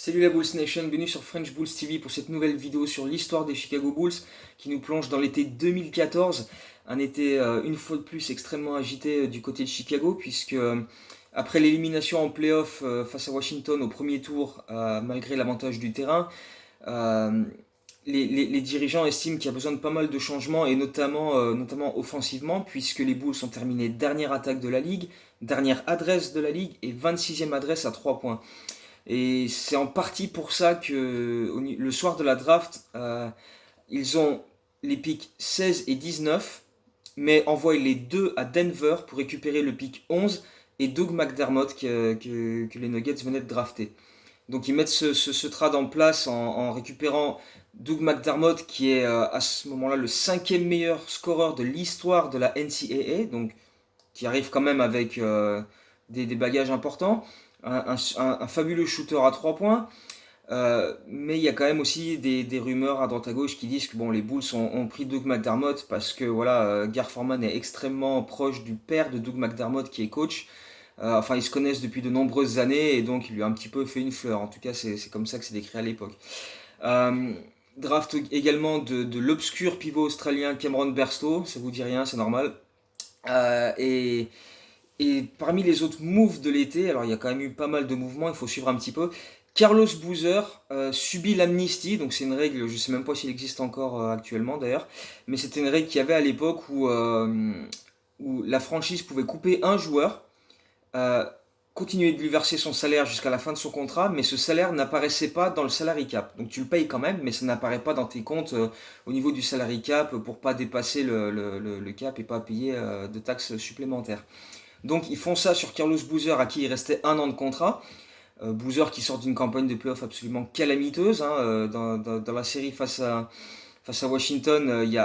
Salut la Bulls Nation, bienvenue sur French Bulls TV pour cette nouvelle vidéo sur l'histoire des Chicago Bulls qui nous plonge dans l'été 2014, un été une fois de plus extrêmement agité du côté de Chicago puisque après l'élimination en playoff face à Washington au premier tour, malgré l'avantage du terrain, euh, les dirigeants estiment qu'il y a besoin de pas mal de changements et notamment offensivement puisque les Bulls ont terminé dernière attaque de la ligue, dernière adresse de la ligue et 26e adresse à 3 points. Et c'est en partie pour ça que le soir de la draft, ils ont les pics 16 et 19, mais envoient les deux à Denver pour récupérer le pic 11 et Doug McDermott que les Nuggets venaient de drafter. Donc ils mettent ce trade en place en récupérant Doug McDermott qui est à ce moment-là le cinquième meilleur scoreur de l'histoire de la NCAA, donc qui arrive quand même avec des bagages importants, un fabuleux shooter à 3 points, mais il y a quand même aussi des rumeurs à droite à gauche qui disent que bon, les Bulls ont pris Doug McDermott parce que voilà, Gar Forman est extrêmement proche du père de Doug McDermott qui est coach. Enfin, ils se connaissent depuis de nombreuses années et donc il lui a un petit peu fait une fleur. En tout cas, c'est comme ça que c'est décrit à l'époque. Euh, Draft également de l'obscur pivot australien Cameron Bairstow, ça vous dit rien, c'est normal. Euh, et, et parmi les autres moves de l'été, alors il y a quand même eu pas mal de mouvements, il faut suivre un petit peu. Carlos Boozer subit l'amnistie, donc c'est une règle, je sais même pas s'il existe encore actuellement d'ailleurs, mais c'était une règle qu'il y avait à l'époque où la franchise pouvait couper un joueur, euh, continuer de lui verser son salaire jusqu'à la fin de son contrat, mais ce salaire n'apparaissait pas dans le salary cap. Donc tu le payes quand même, mais ça n'apparaît pas dans tes comptes au niveau du salary cap pour pas dépasser le cap et pas payer de taxes supplémentaires. Donc ils font ça sur Carlos Boozer à qui il restait un an de contrat. Boozer qui sort d'une campagne de playoff absolument calamiteuse. Hein, dans la série face à Washington, il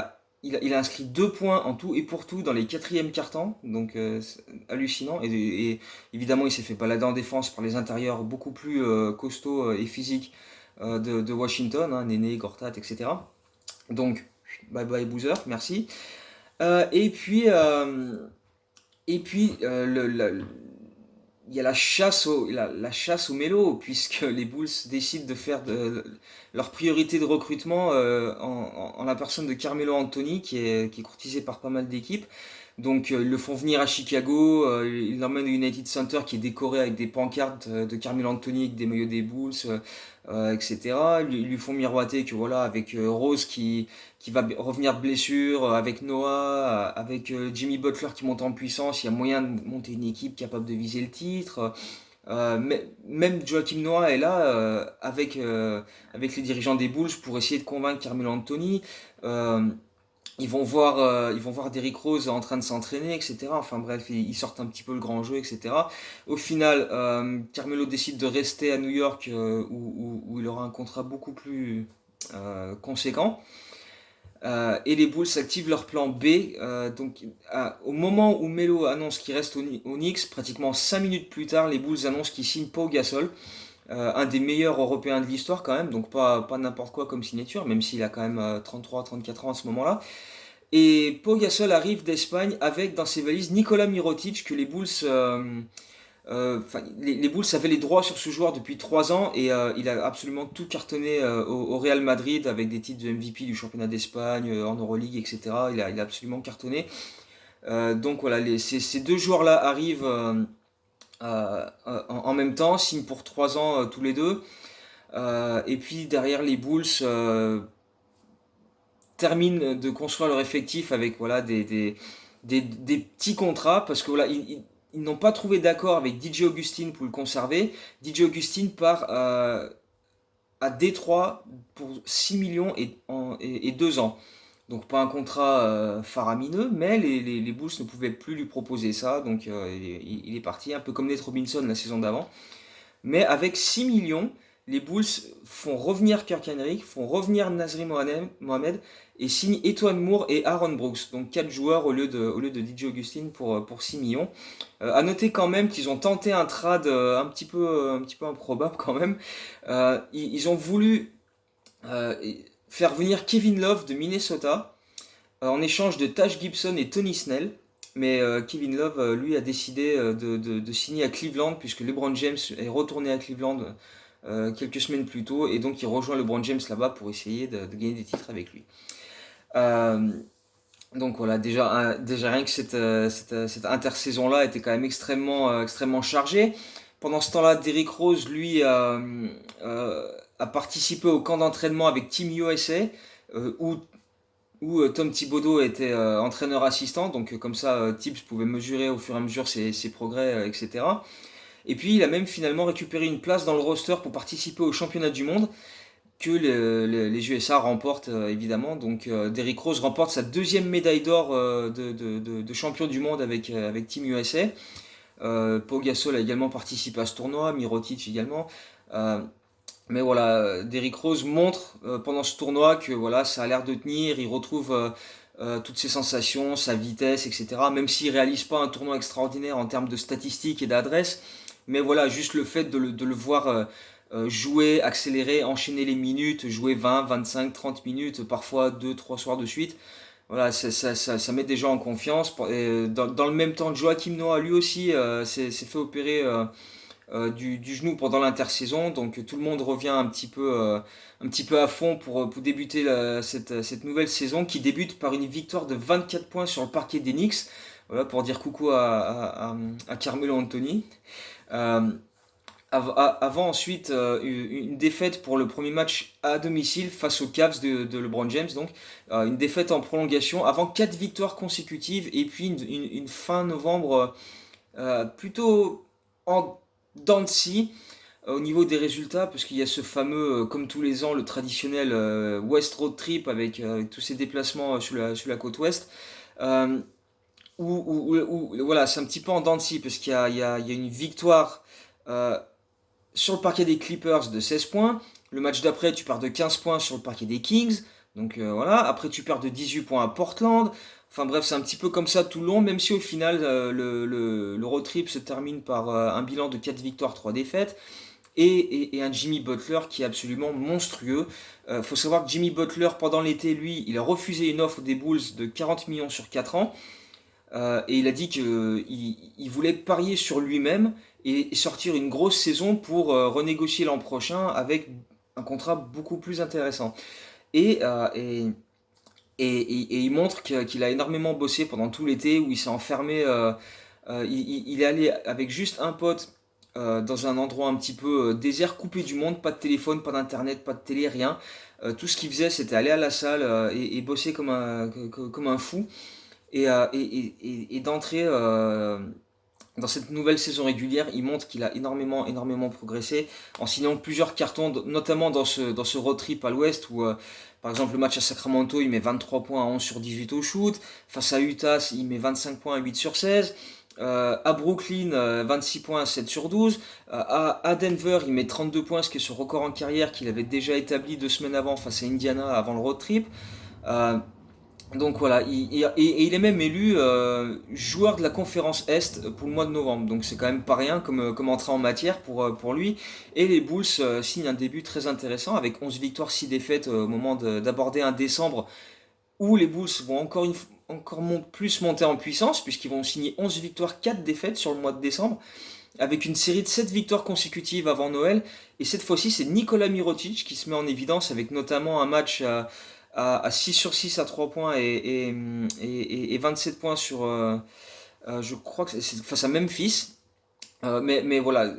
a inscrit 2 points en tout et pour tout dans les quatrièmes quart-temps. Donc c'est hallucinant. Et évidemment il s'est fait balader en défense par les intérieurs beaucoup plus costauds et physiques de Washington. Hein, Néné, Gortat, etc. Donc bye bye Boozer, merci. Euh, et puis... euh, il y a la chasse au mélo, puisque les Bulls décident de faire leur priorité de recrutement en la personne de Carmelo Anthony, qui est courtisé par pas mal d'équipes. Donc ils le font venir à Chicago, ils l'emmènent au United Center qui est décoré avec des pancartes de Carmelo Anthony, avec des maillots des Bulls, etc. Ils lui font miroiter que voilà, avec Rose qui va revenir de blessure, avec Noah, avec Jimmy Butler qui monte en puissance, il y a moyen de monter une équipe capable de viser le titre. Mais, même Joachim Noah est là avec les dirigeants des Bulls pour essayer de convaincre Carmelo Anthony. Euh, ils vont voir Derrick Rose en train de s'entraîner, etc. Enfin bref, ils sortent un petit peu le grand jeu, etc. Au final, Carmelo décide de rester à New York où il aura un contrat beaucoup plus conséquent. Et les Bulls activent leur plan B. Donc, au moment où Melo annonce qu'il reste au Knicks, pratiquement 5 minutes plus tard, les Bulls annoncent qu'ils signent Pau Gasol, un des meilleurs Européens de l'histoire quand même, donc pas n'importe quoi comme signature, même s'il a quand même 33-34 ans à ce moment-là. Et Pau Gasol arrive d'Espagne avec dans ses valises Nikola Mirotic que les Bulls les Bulls avaient les droits sur ce joueur depuis 3 ans et il a absolument tout cartonné au Real Madrid avec des titres de MVP du championnat d'Espagne, en Euroleague, etc. Il a absolument cartonné. Donc voilà, ces deux joueurs-là arrivent en même temps, signent pour 3 ans tous les deux. Et puis derrière, les Bulls terminent de construire leur effectif avec voilà, des petits contrats parce que voilà, ils n'ont pas trouvé d'accord avec DJ Augustin pour le conserver. DJ Augustin part à Détroit pour 6 millions et 2 ans. Donc pas un contrat faramineux, mais les Bulls ne pouvaient plus lui proposer ça, donc il est parti, un peu comme Nate Robinson la saison d'avant. Mais avec 6 millions, les Bulls font revenir Kirk Henrik, font revenir Nasri Mohamed et signent Etoine Moore et Aaron Brooks. Donc 4 joueurs au lieu de DJ Augustin pour 6 millions. À noter quand même qu'ils ont tenté un trade un petit peu improbable quand même. Ils ont voulu euh, faire venir Kevin Love de Minnesota en échange de Taj Gibson et Tony Snell. Mais Kevin Love, lui, a décidé de signer à Cleveland puisque LeBron James est retourné à Cleveland quelques semaines plus tôt, et donc il rejoint LeBron James là-bas pour essayer de gagner des titres avec lui. Euh, donc voilà, déjà rien que cette intersaison-là était quand même extrêmement chargée. Pendant ce temps-là, Derrick Rose, lui, a participé au camp d'entraînement avec Team USA, où Tom Thibodeau était entraîneur assistant, donc comme ça Tibbs pouvait mesurer au fur et à mesure ses progrès, etc. Et puis il a même finalement récupéré une place dans le roster pour participer au championnat du monde que les USA remportent évidemment. Donc Derrick Rose remporte sa deuxième médaille d'or de champion du monde avec Team USA. Pau Gasol a également participé à ce tournoi, Mirotic également. Euh, mais voilà, Derrick Rose montre pendant ce tournoi que voilà, ça a l'air de tenir, il retrouve toutes ses sensations, sa vitesse, etc. Même s'il réalise pas un tournoi extraordinaire en termes de statistiques et d'adresse, mais voilà, juste le fait de le voir jouer, accélérer, enchaîner les minutes, jouer 20, 25, 30 minutes, parfois 2, 3 soirs de suite, voilà, ça met des gens en confiance. Et dans le même temps, Joachim Noah, lui aussi, s'est fait opérer du genou pendant l'intersaison, donc tout le monde revient un petit peu à fond pour débuter cette nouvelle saison qui débute par une victoire de 24 points sur le parquet des Knicks, voilà, pour dire coucou à Carmelo Anthony. Euh, Avant ensuite une défaite pour le premier match à domicile face aux Cavs de LeBron James, donc une défaite en prolongation avant 4 victoires consécutives et puis une fin novembre plutôt en dents de scie au niveau des résultats, parce qu'il y a ce fameux, comme tous les ans, le traditionnel West Road Trip avec tous ces déplacements sur la côte ouest. Euh, voilà, c'est un petit peu en dents de scie, parce qu'il y a une victoire euh, sur le parquet des Clippers de 16 points. Le match d'après, tu pars de 15 points sur le parquet des Kings. Donc voilà, après tu perds de 18 points à Portland. Enfin bref, c'est un petit peu comme ça tout le long, même si au final le road trip se termine par un bilan de 4 victoires, 3 défaites. Et un Jimmy Butler qui est absolument monstrueux. Faut savoir que Jimmy Butler, pendant l'été, lui, il a refusé une offre des Bulls de 40 millions sur 4 ans. Et il a dit qu'il voulait parier sur lui-même et sortir une grosse saison pour renégocier l'an prochain avec un contrat beaucoup plus intéressant. Et, euh, et, et il montre qu'il a énormément bossé pendant tout l'été, où il s'est enfermé. Il est allé avec juste un pote dans un endroit un petit peu désert, coupé du monde, pas de téléphone, pas d'internet, pas de télé, rien. Tout ce qu'il faisait, c'était aller à la salle et bosser comme un fou. Et d'entrer dans cette nouvelle saison régulière, il montre qu'il a énormément progressé en signant plusieurs cartons, notamment dans ce road trip à l'ouest où, par exemple, le match à Sacramento, il met 23 points à 11 sur 18 au shoot. Face à Utah, il met 25 points à 8 sur 16. À Brooklyn, 26 points à 7 sur 12. À Denver, il met 32 points, ce qui est son record en carrière qu'il avait déjà établi 2 semaines avant face à Indiana avant le road trip. Euh, donc voilà, et il est même élu joueur de la conférence Est pour le mois de novembre. Donc c'est quand même pas rien comme entrée en matière pour lui. Et les Bulls signent un début très intéressant avec 11 victoires, 6 défaites au moment d'aborder un décembre où les Bulls vont encore plus monter en puissance puisqu'ils vont signer 11 victoires, 4 défaites sur le mois de décembre avec une série de 7 victoires consécutives avant Noël. Et cette fois-ci, c'est Nikola Mirotic qui se met en évidence avec notamment un match à 6 sur 6 à 3 points et 27 points sur, je crois que c'est face à Memphis. Mais voilà,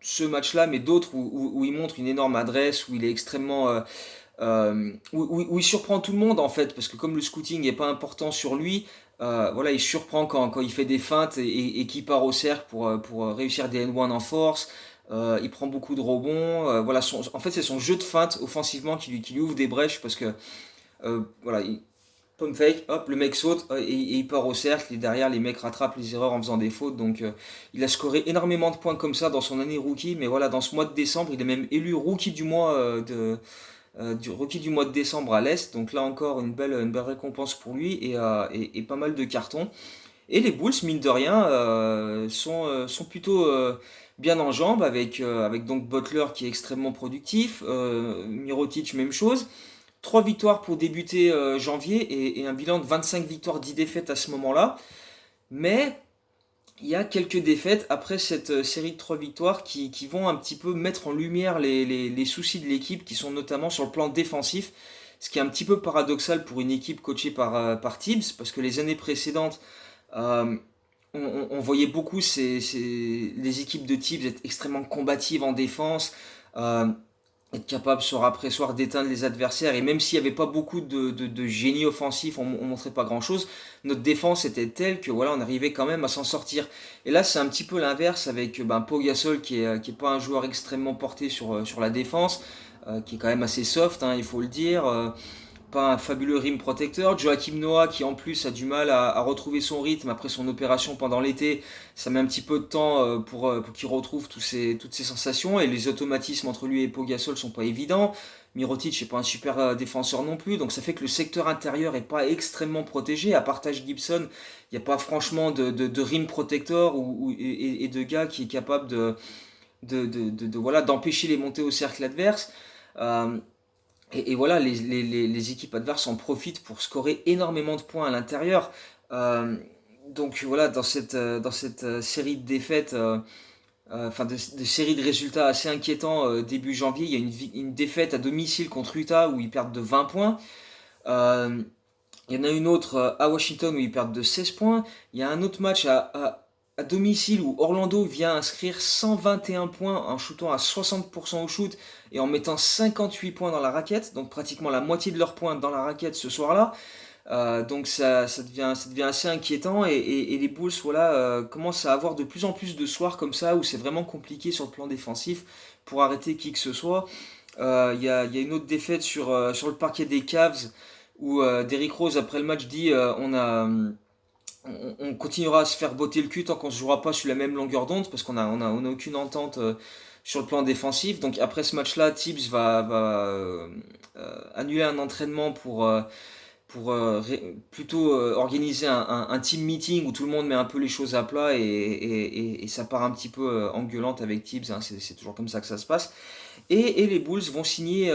ce match-là, mais d'autres où il montre une énorme adresse, où il est extrêmement... où il surprend tout le monde en fait, parce que comme le scouting n'est pas important sur lui, voilà, il surprend quand il fait des feintes et qu'il part au cercle pour réussir des N1 en force. Il prend beaucoup de rebonds. Voilà, en fait, c'est son jeu de feinte offensivement qui lui ouvre des brèches parce que voilà, pump fake, hop, le mec saute et il part au cercle et derrière les mecs rattrapent les erreurs en faisant des fautes. Donc il a scoré énormément de points comme ça dans son année rookie, mais voilà, dans ce mois de décembre, il est même élu rookie du mois du rookie du mois de décembre à l'Est. Donc là encore, une belle récompense pour lui et pas mal de cartons. Et les Bulls, mine de rien, sont plutôt bien en jambes avec donc Butler qui est extrêmement productif, Mirotic même chose. 3 victoires pour débuter janvier et un bilan de 25 victoires, 10 défaites à ce moment-là. Mais il y a quelques défaites après cette série de 3 victoires qui vont un petit peu mettre en lumière les soucis de l'équipe qui sont notamment sur le plan défensif, ce qui est un petit peu paradoxal pour une équipe coachée par Tibbs, parce que les années précédentes, euh, on voyait beaucoup les équipes de Tibbs être extrêmement combatives en défense, euh, être capable soir après soir d'éteindre les adversaires, et même s'il n'y avait pas beaucoup de génie offensif, on montrait pas grand chose, notre défense était telle que voilà, on arrivait quand même à s'en sortir. Et là c'est un petit peu l'inverse avec Pau Gasol qui est pas un joueur extrêmement porté sur la défense, qui est quand même assez soft, hein, il faut le dire, pas un fabuleux rim protecteur. Joachim Noah qui en plus a du mal à retrouver son rythme après son opération pendant l'été. Ça met un petit peu de temps pour qu'il retrouve toutes ses sensations, et les automatismes entre lui et Pau Gasol sont pas évidents. Mirotic n'est pas un super défenseur non plus, donc ça fait que le secteur intérieur est pas extrêmement protégé. À partage Gibson, il n'y a pas franchement de rim protector et de gars qui est capable voilà, d'empêcher les montées au cercle adverse. Euh, et voilà, les équipes adverses en profitent pour scorer énormément de points à l'intérieur. Euh, donc voilà, dans cette série de défaites, enfin de série de résultats assez inquiétants début janvier, il y a une défaite à domicile contre Utah où ils perdent de 20 points. Euh, il y en a une autre à Washington où ils perdent de 16 points. Il y a un autre match à domicile où Orlando vient inscrire 121 points en shootant à 60% au shoot et en mettant 58 points dans la raquette, donc pratiquement la moitié de leurs points dans la raquette ce soir-là. Donc ça devient assez inquiétant, et les Bulls voilà, commencent à avoir de plus en plus de soirs comme ça où c'est vraiment compliqué sur le plan défensif pour arrêter qui que ce soit. Il y a une autre défaite sur le parquet des Cavs où Derrick Rose après le match dit on continuera à se faire botter le cul tant qu'on ne se jouera pas sur la même longueur d'onde parce qu'on a aucune entente sur le plan défensif. Donc après ce match-là, Tibbs va annuler un entraînement pour plutôt organiser un team meeting où tout le monde met un peu les choses à plat, et ça part un petit peu engueulante avec Tibbs, hein, c'est toujours comme ça que ça se passe. Et les Bulls vont signer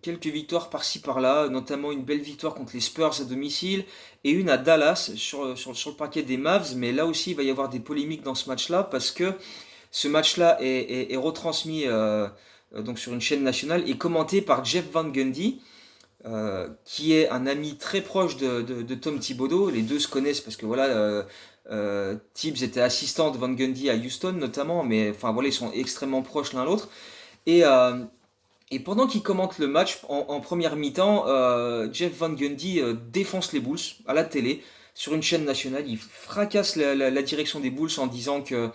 quelques victoires par-ci par-là, notamment une belle victoire contre les Spurs à domicile et une à Dallas sur le parquet des Mavs. Mais là aussi, il va y avoir des polémiques dans ce match-là parce que ce match-là est retransmis donc sur une chaîne nationale et commenté par Jeff Van Gundy, qui est un ami très proche de Tom Thibodeau. Les deux se connaissent parce que voilà, Tibbs était assistant de Van Gundy à Houston notamment, mais enfin voilà, ils sont extrêmement proches l'un l'autre. Et, euh, et pendant qu'il commente le match en première mi-temps, Jeff Van Gundy défonce les Bulls à la télé sur une chaîne nationale. Il fracasse la direction des Bulls en disant que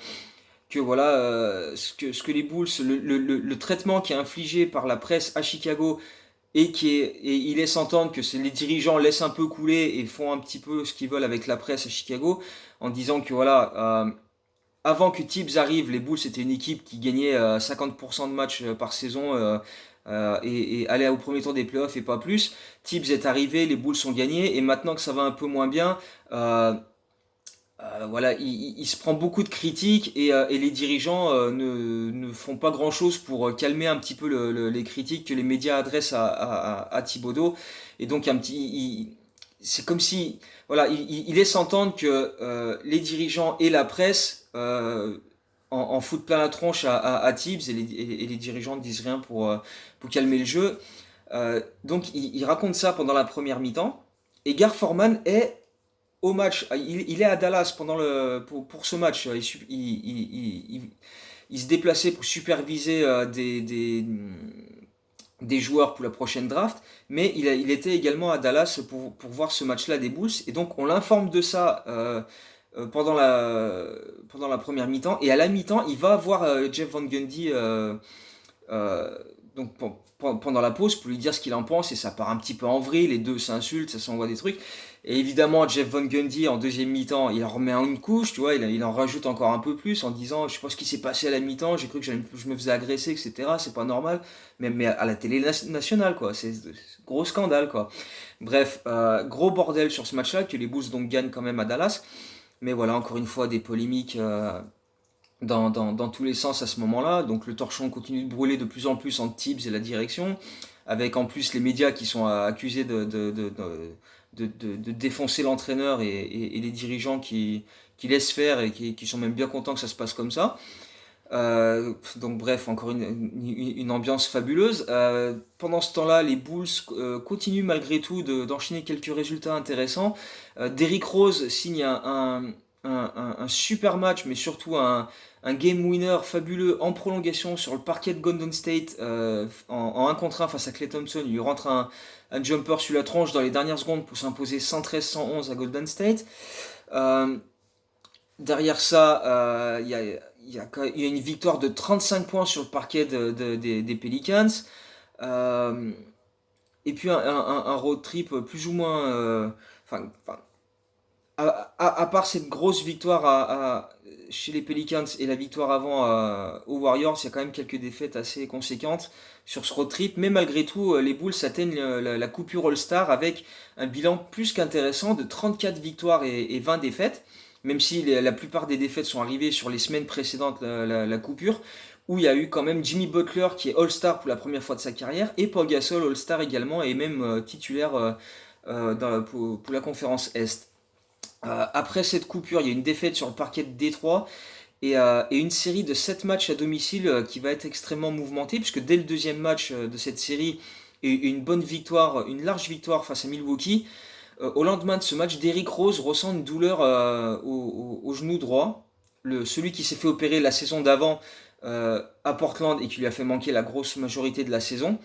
voilà, ce que les Bulls, le traitement qui est infligé par la presse à Chicago, et il laisse entendre que les dirigeants laissent un peu couler et font un petit peu ce qu'ils veulent avec la presse à Chicago, en disant que voilà, avant que Tibbs arrive, les Bulls c'était une équipe qui gagnait 50% de matchs par saison, et allait au premier tour des playoffs et pas plus. Tibbs est arrivé, les Bulls ont gagné, et maintenant que ça va un peu moins bien, euh, voilà, il se prend beaucoup de critiques, et les dirigeants ne font pas grand-chose pour calmer un petit peu les critiques que les médias adressent à Thibodeau. Et donc c'est comme si voilà, il laisse entendre que les dirigeants et la presse en foutent plein la tronche à Tibbs, et les dirigeants ne disent rien pour calmer le jeu. Donc il raconte ça pendant la première mi-temps, et Gar Forman est au match. Il est à Dallas pour ce match. Il se déplaçait pour superviser des joueurs pour la prochaine draft, mais il était également à Dallas pour voir ce match-là des Bulls. Et donc on l'informe de ça pendant la première mi-temps. Et à la mi-temps, il va voir Jeff Van Gundy euh, donc pendant la pause pour lui dire ce qu'il en pense, et ça part un petit peu en vrille, les deux s'insultent, ça s'envoie des trucs. Et évidemment, Jeff Van Gundy en deuxième mi-temps, il en remet une couche, tu vois, il en rajoute encore un peu plus en disant je sais pas ce qui s'est passé à la mi-temps, j'ai cru que je me faisais agresser, etc. C'est pas normal, mais à la télé nationale, quoi, c'est gros scandale, quoi. Bref, gros bordel sur ce match-là, que les Bulls donc gagnent quand même à Dallas. Mais voilà, encore une fois, des polémiques dans tous les sens à ce moment-là. Donc le torchon continue de brûler de plus en plus entre Tibbs et la direction, avec en plus les médias qui sont accusés de défoncer l'entraîneur, et les dirigeants qui qui laissent faire et qui sont même bien contents que ça se passe comme ça. Donc bref, encore une ambiance fabuleuse. Pendant ce temps-là, les Bulls continuent malgré tout d'enchaîner quelques résultats intéressants. Derrick Rose signe un super match, mais surtout un game winner fabuleux en prolongation sur le parquet de Golden State en 1 contre 1 face à Klay Thompson. Il lui rentre un jumper sur la tronche dans les dernières secondes pour s'imposer 113-111 à Golden State. Euh, Derrière ça, il y a une victoire de 35 points sur le parquet des Pelicans. Euh, et puis un road trip plus ou moins... enfin, à part cette grosse victoire chez les Pelicans et la victoire avant aux Warriors, il y a quand même quelques défaites assez conséquentes sur ce road trip. Mais malgré tout, les Bulls atteignent la coupure All-Star avec un bilan plus qu'intéressant de 34 victoires et 20 défaites. Même si la plupart des défaites sont arrivées sur les semaines précédentes la coupure, où il y a eu quand même Jimmy Butler qui est All-Star pour la première fois de sa carrière, et Paul Gasol All-Star également, et même titulaire pour la conférence Est. Après cette coupure, il y a une défaite sur le parquet de Détroit et une série de 7 matchs à domicile qui va être extrêmement mouvementée, puisque dès le deuxième match de cette série, une bonne victoire, une large victoire face à Milwaukee. Au lendemain de ce match, Derrick Rose ressent une douleur au genou droit. Celui qui s'est fait opérer la saison d'avant à Portland et qui lui a fait manquer la grosse majorité de la saison.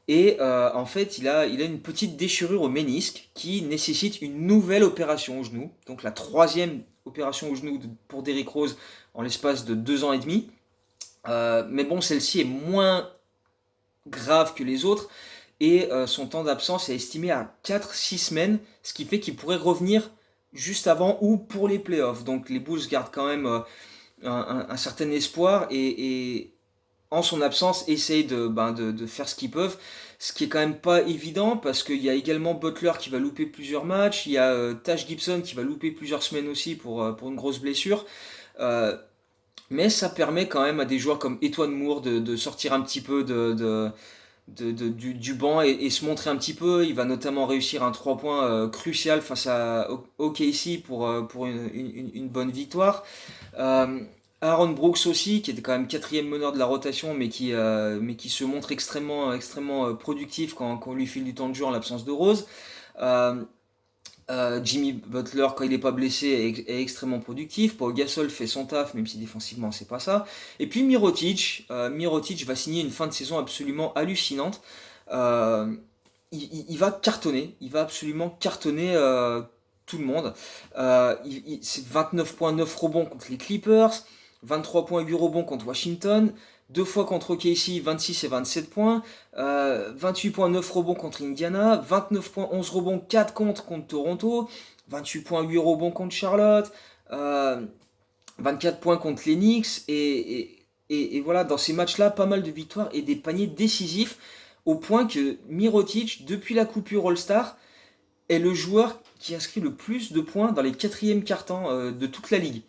Et en fait, il a une petite déchirure au ménisque qui nécessite une nouvelle opération au genou. Donc la troisième opération au genou pour Derrick Rose en l'espace de 2 ans et demi. Mais bon, celle-ci est moins grave que les autres. Et son temps d'absence est estimé à 4-6 semaines, ce qui fait qu'il pourrait revenir juste avant ou pour les playoffs. Donc les Bulls gardent quand même un certain espoir et en son absence essayent de faire ce qu'ils peuvent. Ce qui est quand même pas évident parce qu'il y a également Butler qui va louper plusieurs matchs, il y a Taj Gibson qui va louper plusieurs semaines aussi pour une grosse blessure. Euh, mais ça permet quand même à des joueurs comme Etwan Moore de sortir un petit peu du banc et se montrer un petit peu. Il va notamment réussir un 3 points crucial face à OKC pour une bonne victoire. Euh, Aaron Brooks aussi, qui était quand même quatrième meneur de la rotation, mais qui se montre extrêmement productif quand on lui file du temps de jeu en l'absence de Rose. Euh, Jimmy Butler, quand il n'est pas blessé, est extrêmement productif. Paul Gasol fait son taf, même si défensivement c'est pas ça. Et puis Mirotic va signer une fin de saison absolument hallucinante. Euh, il va cartonner, il va absolument cartonner tout le monde. C'est 29,9 rebonds contre les Clippers, 23,8 rebonds contre Washington, 2 fois contre OKC, 26 et 27 points, 28,9 rebonds contre Indiana, 29,11 rebonds, 4 contre Toronto, 28,8 rebonds contre Charlotte, 24 points contre les Knicks, et voilà, dans ces matchs-là, pas mal de victoires et des paniers décisifs, au point que Mirotic, depuis la coupure All-Star, est le joueur qui inscrit le plus de points dans les quatrièmes quart-temps de toute la ligue.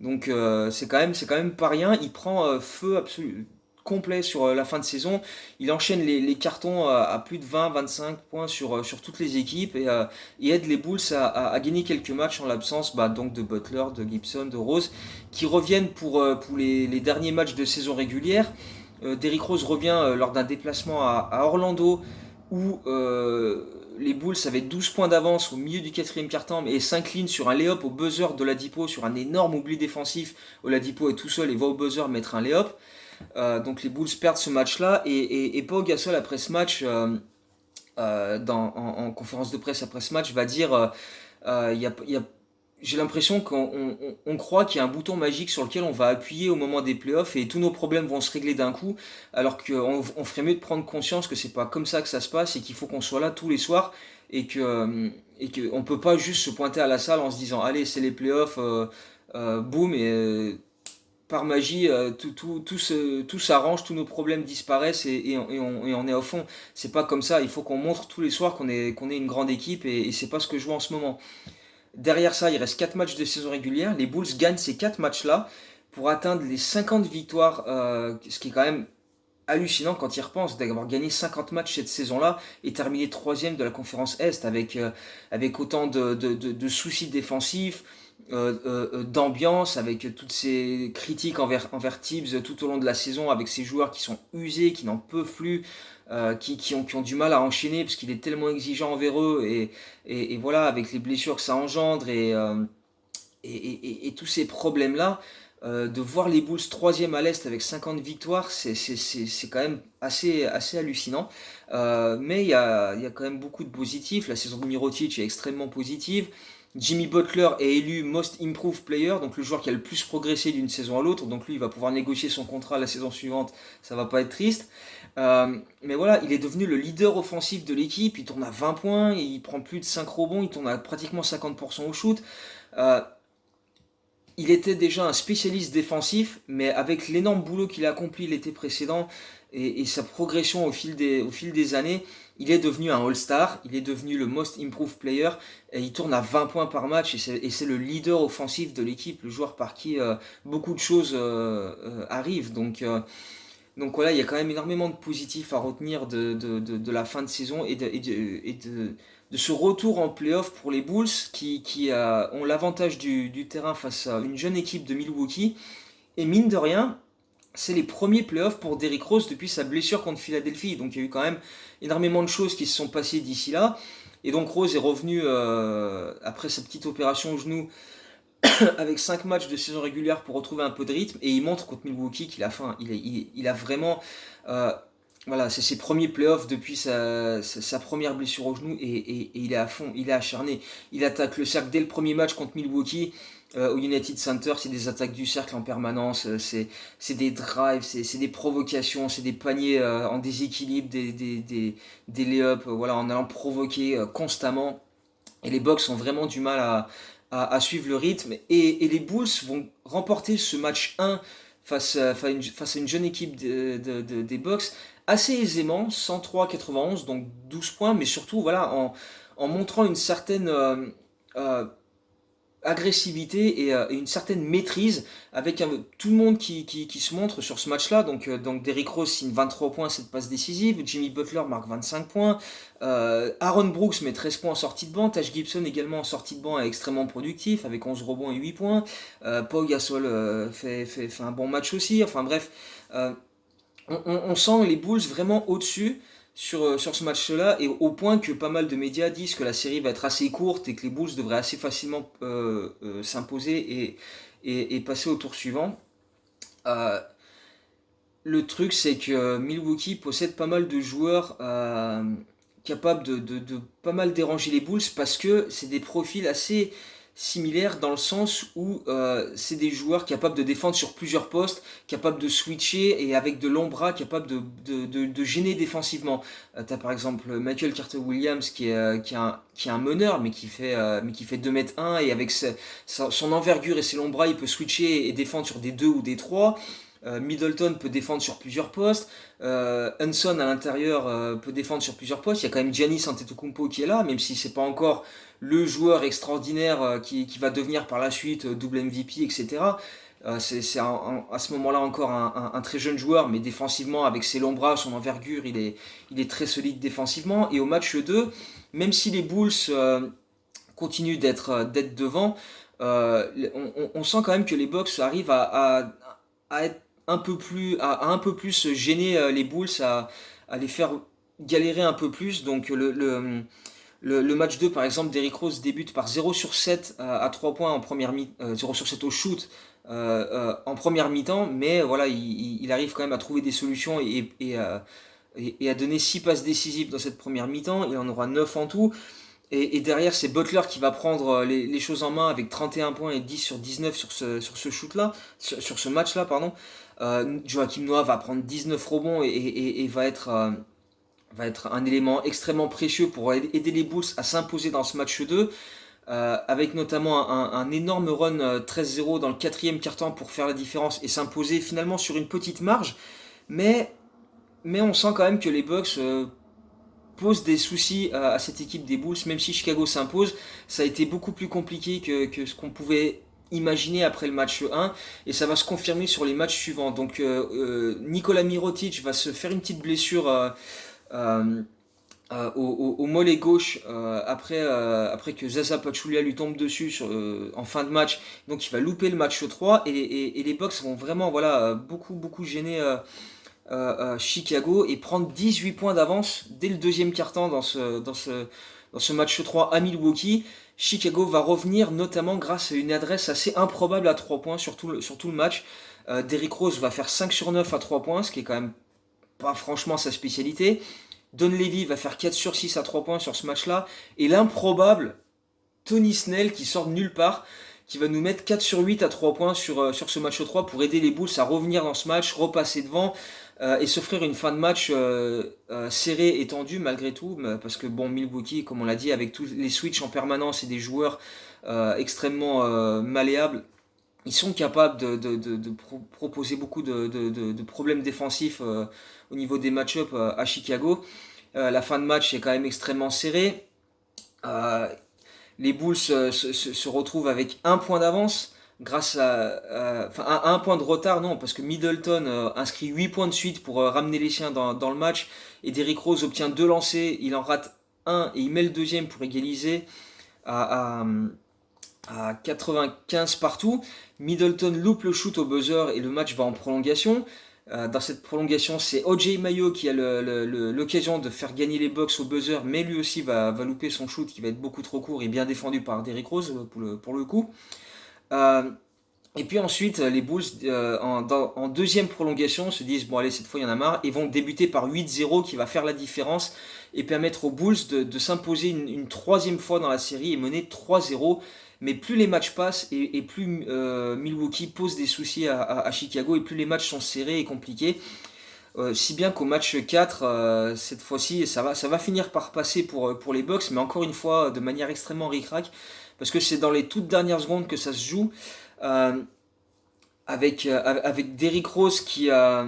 Donc c'est quand même pas rien. Il prend feu absolu, complet sur la fin de saison. Il enchaîne les cartons à plus de 20-25 points sur toutes les équipes et aide les Bulls à gagner quelques matchs en l'absence donc de Butler, de Gibson, de Rose, qui reviennent pour les derniers matchs de saison régulière. Derrick Rose revient lors d'un déplacement à Orlando où les Bulls avaient 12 points d'avance au milieu du quatrième quart-temps et s'inclinent sur un lay-up au buzzer d'Oladipo sur un énorme oubli défensif. Oladipo est tout seul et va au buzzer mettre un lay-up. Donc les Bulls perdent ce match-là et Pau Gasol après ce match en conférence de presse après ce match va dire j'ai l'impression qu'on croit qu'il y a un bouton magique sur lequel on va appuyer au moment des playoffs et tous nos problèmes vont se régler d'un coup, alors qu'on ferait mieux de prendre conscience que c'est pas comme ça que ça se passe et qu'il faut qu'on soit là tous les soirs et que on peut pas juste se pointer à la salle en se disant allez c'est les playoffs, boum et par magie tout s'arrange, tous nos problèmes disparaissent et on est au fond. C'est pas comme ça, il faut qu'on montre tous les soirs qu'on est une grande équipe et c'est pas ce que je vois en ce moment. Derrière ça, il reste 4 matchs de saison régulière. Les Bulls gagnent ces 4 matchs-là pour atteindre les 50 victoires, ce qui est quand même hallucinant quand ils repensent d'avoir gagné 50 matchs cette saison-là et terminé troisième de la conférence Est avec autant de soucis défensifs, d'ambiance, avec toutes ces critiques envers Tibbs tout au long de la saison, avec ces joueurs qui sont usés, qui n'en peuvent plus, qui ont du mal à enchaîner parce qu'il est tellement exigeant envers eux, et voilà, avec les blessures que ça engendre, et tous ces problèmes-là, de voir les Bulls troisième à l'Est avec 50 victoires, c'est quand même assez hallucinant. Mais il y a quand même beaucoup de positifs. La saison de Mirotic est extrêmement positive. Jimmy Butler est élu Most Improved Player, donc le joueur qui a le plus progressé d'une saison à l'autre. Donc lui, il va pouvoir négocier son contrat la saison suivante, ça va pas être triste. Mais voilà, il est devenu le leader offensif de l'équipe. Il tourne à 20 points, il prend plus de 5 rebonds, il tourne à pratiquement 50% au shoot. Euh, il était déjà un spécialiste défensif, mais avec l'énorme boulot qu'il a accompli l'été précédent, et sa progression au fil des années, il est devenu un All-Star, il est devenu le Most Improved Player, et il tourne à 20 points par match, et c'est le leader offensif de l'équipe, le joueur par qui beaucoup de choses arrivent. Donc voilà, il y a quand même énormément de positifs à retenir de la fin de saison, et de ce retour en playoff pour les Bulls qui ont l'avantage du terrain face à une jeune équipe de Milwaukee. Et mine de rien, c'est les premiers playoffs pour Derrick Rose depuis sa blessure contre Philadelphie. Donc il y a eu quand même énormément de choses qui se sont passées d'ici là. Et donc Rose est revenu après sa petite opération au genou avec 5 matchs de saison régulière pour retrouver un peu de rythme, et il montre contre Milwaukee qu'il a faim. Il a vraiment. euh, voilà, c'est ses premiers playoffs depuis sa première blessure au genou, et il est à fond, il est acharné. Il attaque le cercle dès le premier match contre Milwaukee. Au United Center, c'est des attaques du cercle en permanence, c'est des drives, c'est des provocations, c'est des paniers en déséquilibre, des lay-ups, voilà, en allant provoquer constamment. Et les Bucks ont vraiment du mal à suivre le rythme. Et les Bulls vont remporter ce match 1 face à une jeune équipe des Bucks assez aisément, 103-91, donc 12 points, mais surtout voilà, en montrant une certaine euh, agressivité et une certaine maîtrise, avec tout le monde qui se montre sur ce match-là. Donc Derrick Rose signe 23 points, 7 passes décisives, Jimmy Butler marque 25 points, Aaron Brooks met 13 points en sortie de banc, Taj Gibson également en sortie de banc est extrêmement productif avec 11 rebonds et 8 points, Pau Gasol fait un bon match aussi, enfin bref, euh, on sent les Bulls vraiment au-dessus sur ce match-là, et au point que pas mal de médias disent que la série va être assez courte et que les Bulls devraient assez facilement s'imposer et passer au tour suivant. Euh, le truc, c'est que Milwaukee possède pas mal de joueurs capables de pas mal déranger les Bulls, parce que c'est des profils assez similaires dans le sens où c'est des joueurs capables de défendre sur plusieurs postes, capables de switcher et avec de longs bras, capables de gêner défensivement. T'as par exemple Michael Carter-Williams qui est un meneur, mais qui fait 2 m 1, et avec son envergure et ses longs bras, il peut switcher et défendre sur des 2 ou des 3. Middleton peut défendre sur plusieurs postes. Hunson à l'intérieur peut défendre sur plusieurs postes. Il y a quand même Giannis Antetokounmpo qui est là, même si c'est pas encore le joueur extraordinaire qui va devenir par la suite double MVP, etc. C'est à ce moment-là encore un très jeune joueur, mais défensivement, avec ses longs bras, son envergure, il est très solide défensivement. Et au match 2, même si les Bulls continuent d'être devant, on sent quand même que les Bucks arrivent à être un peu plus gêner les Bulls, à les faire galérer un peu plus. Donc le match 2 par exemple, Derrick Rose débute par 0 sur 7 à 3 points en première mi-temps, 0 sur 7 au shoot en première mi-temps, mais voilà, il arrive quand même à trouver des solutions, et à donner 6 passes décisives dans cette première mi-temps. Il en aura 9 en tout. Et derrière, c'est Butler qui va prendre les choses en main avec 31 points et 10 sur 19 sur ce shoot-là, sur ce match-là, pardon. Joakim Noah va prendre 19 rebonds et va être un élément extrêmement précieux pour aider les Bulls à s'imposer dans ce match 2, avec notamment un énorme run 13-0 dans le quatrième quart-temps pour faire la différence et s'imposer finalement sur une petite marge. Mais on sent quand même que les Bucks posent des soucis à cette équipe des Bulls. Même si Chicago s'impose, ça a été beaucoup plus compliqué que ce qu'on pouvait imaginer après le match 1, et ça va se confirmer sur les matchs suivants. Donc Nikola Mirotic va se faire une petite blessure au mollet gauche après que Zaza Pachulia lui tombe dessus en fin de match. Donc il va louper le match 3 et les Bucks vont vraiment voilà, beaucoup gêner Chicago et prendre 18 points d'avance dès le deuxième quart-temps dans ce match 3 à Milwaukee. Chicago va revenir notamment grâce à une adresse assez improbable à 3 points sur tout le match. Derrick Rose va faire 5 sur 9 à 3 points, ce qui est quand même pas franchement sa spécialité. Don Levy va faire 4 sur 6 à 3 points sur ce match-là. Et l'improbable Tony Snell qui sort de nulle part, qui va nous mettre 4 sur 8 à 3 points sur ce match 3 pour aider les Bulls à revenir dans ce match, repasser devant et s'offrir une fin de match serrée et tendue malgré tout. Parce que bon, Milwaukee, comme on l'a dit, avec tous les switches en permanence et des joueurs extrêmement malléables, ils sont capables de proposer beaucoup de problèmes défensifs au niveau des match-ups à Chicago. La fin de match est quand même extrêmement serrée. Euh, les Bulls se retrouvent avec un point d'avance grâce enfin un point de retard, non, parce que Middleton inscrit 8 points de suite pour ramener les siens dans le match et Derrick Rose obtient 2 lancers, il en rate un et il met le deuxième pour égaliser à, à, à 95 partout. Middleton loupe le shoot au buzzer et le match va en prolongation. Dans cette prolongation, c'est OJ Mayo qui a l'occasion de faire gagner les Bucks au buzzer, mais lui aussi va louper son shoot qui va être beaucoup trop court et bien défendu par Derrick Rose pour le coup. Euh, et puis ensuite, les Bulls, en deuxième prolongation, se disent bon allez, cette fois il y en a marre, et vont débuter par 8-0 qui va faire la différence et permettre aux Bulls de s'imposer une troisième fois dans la série et mener 3-0. Mais plus les matchs passent et plus Milwaukee pose des soucis à Chicago et plus les matchs sont serrés et compliqués. Si bien qu'au match 4, cette fois-ci, ça va finir par passer pour les Bucks, mais encore une fois de manière extrêmement ric-rac, parce que c'est dans les toutes dernières secondes que ça se joue, euh, avec Derrick Rose qui va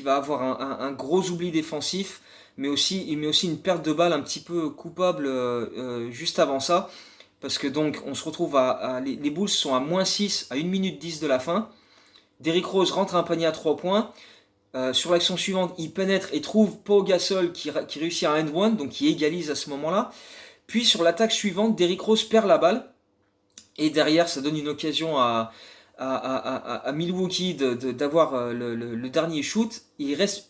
avoir un gros oubli défensif, mais aussi une perte de balle un petit peu coupable juste avant ça. Parce que donc on se retrouve les Bulls sont à moins 6 à 1 minute 10 de la fin. Derrick Rose rentre un panier à 3 points. Sur l'action suivante, il pénètre et trouve Pau Gasol qui réussit un end-one, donc qui égalise à ce moment-là. Puis sur l'attaque suivante, Derrick Rose perd la balle. Et derrière, ça donne une occasion à Milwaukee d'avoir le dernier shoot. Il reste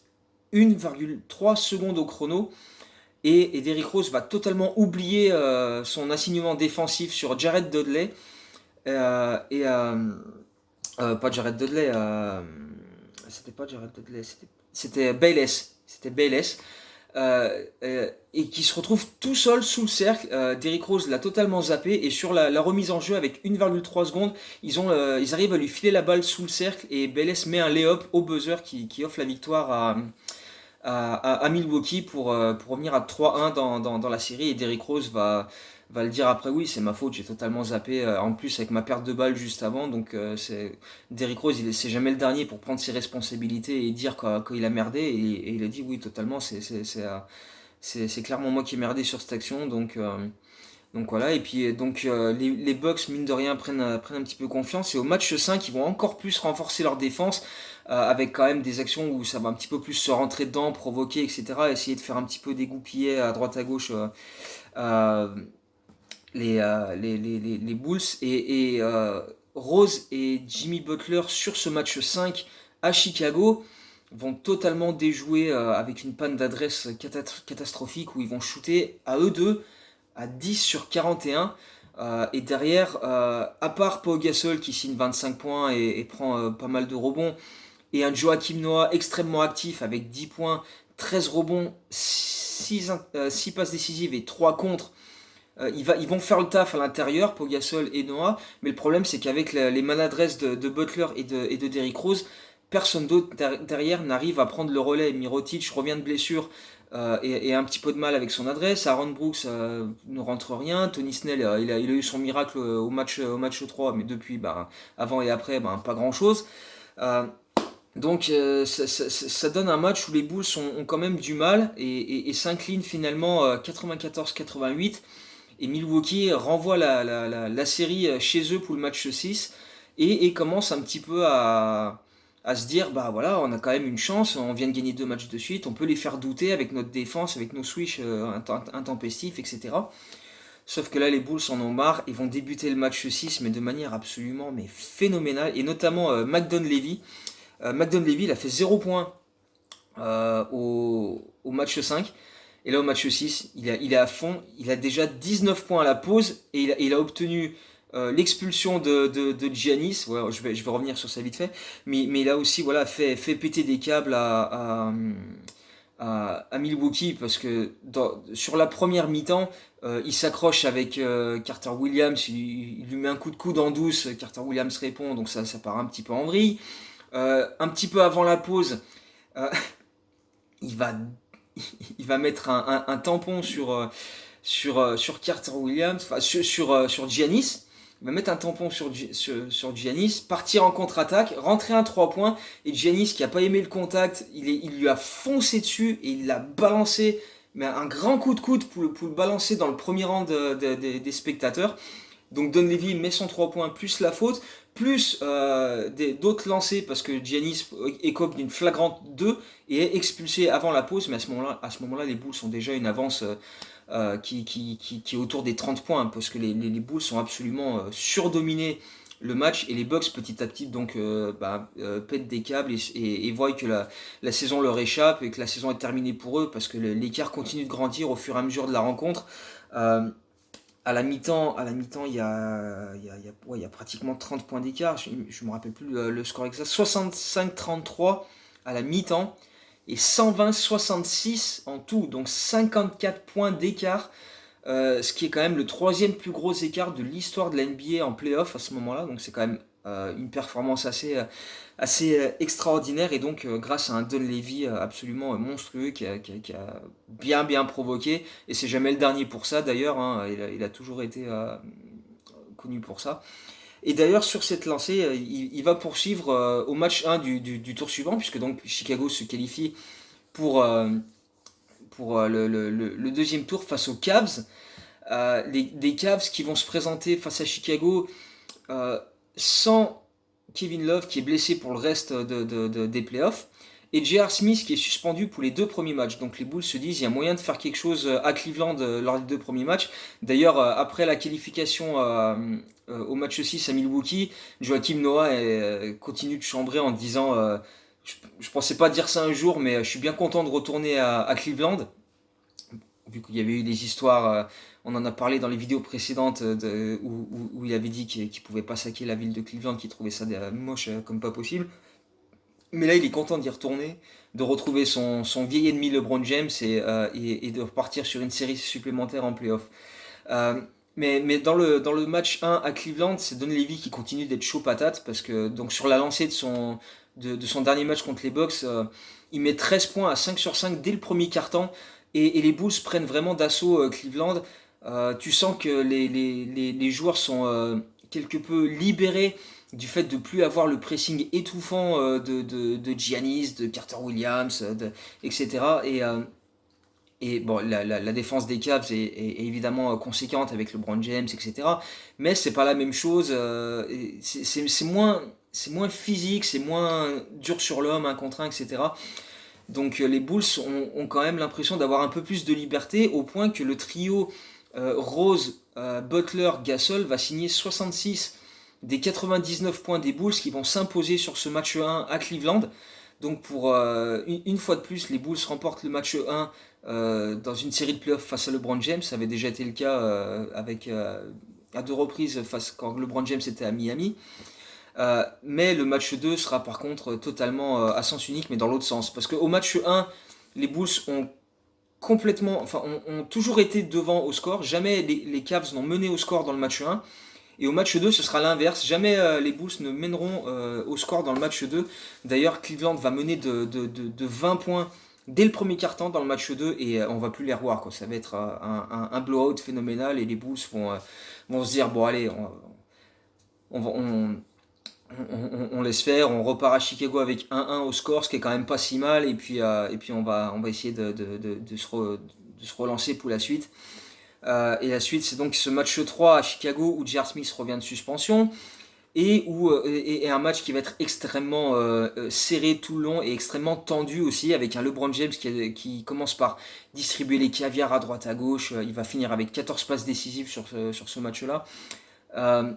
1,3 secondes au chrono. Et Derrick Rose va totalement oublier son assignement défensif sur Jared Dudley. Et pas Jared Dudley, c'était pas Jared Dudley, c'était Bayless. C'était Bayless. Et qui se retrouve tout seul sous le cercle. Derrick Rose l'a totalement zappé. Et sur la remise en jeu avec 1,3 secondes, ils arrivent à lui filer la balle sous le cercle. Et Bayless met un lay-up au buzzer qui offre la victoire à Milwaukee pour revenir à 3-1 dans la série. Et Derrick Rose va le dire après, oui, c'est ma faute, j'ai totalement zappé. En plus, avec ma perte de balle juste avant. Donc, Derrick Rose, c'est jamais le dernier pour prendre ses responsabilités et dire qu'il a merdé. Et il a dit, oui, totalement, c'est clairement moi qui ai merdé sur cette action. Donc voilà, et puis les Bucks, mine de rien, prennent un petit peu confiance. Et au match 5, ils vont encore plus renforcer leur défense, avec quand même des actions où ça va un petit peu plus se rentrer dedans, provoquer, etc. Essayer de faire un petit peu dégoupiller à droite à gauche euh, les Bulls. Rose et Jimmy Butler sur ce match 5 à Chicago vont totalement déjouer avec une panne d'adresse catastrophique où ils vont shooter à eux deux à 10 sur 41. Et derrière, à part Pau Gasol qui signe 25 points et prend pas mal de rebonds, et un Joakim Noah extrêmement actif avec 10 points, 13 rebonds, 6 passes décisives et 3 contre. Ils vont faire le taf à l'intérieur, Pau Gasol et Noah, mais le problème c'est qu'avec les maladresses de Butler et de Derrick Rose, personne d'autre derrière n'arrive à prendre le relais. Mirotic revient de blessure et a un petit peu de mal avec son adresse. Aaron Brooks ne rentre rien. Tony Snell, il a eu son miracle au match 3, mais depuis, avant et après, pas grand chose. Ça donne un match où les Bulls ont quand même du mal et s'inclinent finalement 94-88. Et Milwaukee renvoie la série chez eux pour le match 6 et commence un petit peu à se dire, bah voilà, on a quand même une chance, on vient de gagner 2 matchs de suite, on peut les faire douter avec notre défense, avec nos switches intempestifs, etc. Sauf que là, les Bulls en ont marre et vont débuter le match 6, mais de manière absolument mais phénoménale, et notamment McDonald-Levy. McDonald-Levy, il a fait 0 points au match 5. Et là, au match 6, il est à fond. Il a déjà 19 points à la pause. Et il a obtenu l'expulsion de Giannis. Ouais, je vais revenir sur ça vite fait. Mais il a aussi voilà, fait péter des câbles à Milwaukee. Parce que sur la première mi-temps, il s'accroche avec Carter Williams. Il lui met un coup de coude en douce. Carter Williams répond. Donc ça part un petit peu en vrille. Un petit peu avant la pause, euh, il va il va mettre un tampon sur Carter Williams, enfin sur Giannis. Il va mettre un tampon sur Giannis, partir en contre-attaque, rentrer un 3 points, et Giannis qui a pas aimé le contact, il lui a foncé dessus et il l'a balancé, mais un grand coup de coude pour le balancer dans le premier rang des spectateurs. Donc Donlevy met son 3 points plus la faute, plus d'autres lancers parce que Giannis écope d'une flagrante 2 et est expulsé avant la pause. Mais à ce moment-là, les Bulls ont déjà une avance qui est autour des 30 points parce que les Bulls sont absolument surdominés le match et les Bucks petit à petit donc pètent des câbles et voient que la saison leur échappe et que la saison est terminée pour eux parce que l'écart continue de grandir au fur et à mesure de la rencontre. À la mi-temps, il y a pratiquement 30 points d'écart. Je ne me rappelle plus le score exact. 65-33 à la mi-temps et 120-66 en tout. Donc 54 points d'écart. Ce qui est quand même le troisième plus gros écart de l'histoire de la NBA en playoff à ce moment-là. Donc c'est quand même une performance assez extraordinaire. Et donc grâce à un Dunleavy absolument monstrueux qui a bien provoqué. Et c'est jamais le dernier pour ça d'ailleurs. Hein, il a toujours été connu pour ça. Et d'ailleurs sur cette lancée, il va poursuivre au match 1 du tour suivant. Puisque donc Chicago se qualifie pour le deuxième tour face aux Cavs. Des Cavs qui vont se présenter face à Chicago sans Kevin Love qui est blessé pour le reste des playoffs et J.R. Smith qui est suspendu pour les 2 premiers matchs. Donc les Bulls se disent il y a moyen de faire quelque chose à Cleveland lors des 2 premiers matchs. D'ailleurs après la qualification au match 6 à Milwaukee, Joakim Noah continue de chambrer en disant je pensais pas dire ça un jour mais je suis bien content de retourner à Cleveland vu qu'il y avait eu des histoires, on en a parlé dans les vidéos précédentes où il avait dit qu'il ne pouvait pas saquer la ville de Cleveland, qu'il trouvait ça moche comme pas possible. Mais là, il est content d'y retourner, de retrouver son vieil ennemi LeBron James et de repartir sur une série supplémentaire en playoff. Euh, mais dans le match 1 à Cleveland, c'est Donlevy qui continue d'être chaud patate parce que donc sur la lancée de son dernier match contre les Bucks, il met 13 points à 5 sur 5 dès le premier quart-temps et les Bulls prennent vraiment d'assaut Cleveland. Tu sens que les joueurs sont quelque peu libérés du fait de plus avoir le pressing étouffant de Giannis, de Carter Williams, etc. Et bon, la défense des Cavs est évidemment conséquente avec LeBron James, etc. Mais c'est pas la même chose. C'est moins physique, c'est moins dur sur l'homme, un contre un, etc. Donc les Bulls ont quand même l'impression d'avoir un peu plus de liberté au point que le trio Rose, Butler, Gasol va signer 66 des 99 points des Bulls qui vont s'imposer sur ce match 1 à Cleveland. Donc pour une fois de plus, les Bulls remportent le match 1 dans une série de playoffs face à LeBron James. Ça avait déjà été le cas à 2 reprises quand LeBron James était à Miami. Mais le match 2 sera par contre totalement à sens unique, mais dans l'autre sens. Parce qu'au match 1, les Bulls ont toujours été devant au score. Jamais les Cavs n'ont mené au score dans le match 1. Et au match 2, ce sera l'inverse. Jamais les Bulls ne mèneront au score dans le match 2. D'ailleurs, Cleveland va mener de 20 points dès le premier quart-temps dans le match 2 et on va plus les revoir, quoi. Ça va être un blowout phénoménal et les Bulls vont se dire bon allez, on laisse faire, on repart à Chicago avec 1-1 au score, ce qui est quand même pas si mal, et puis on va essayer de se relancer pour la suite. Et la suite, c'est donc ce match 3 à Chicago où J.R. Smith revient de suspension. et un match qui va être extrêmement serré tout le long et extrêmement tendu aussi, avec un LeBron James qui commence par distribuer les caviars à droite à gauche. Il va finir avec 14 passes décisives sur ce match-là. Euh,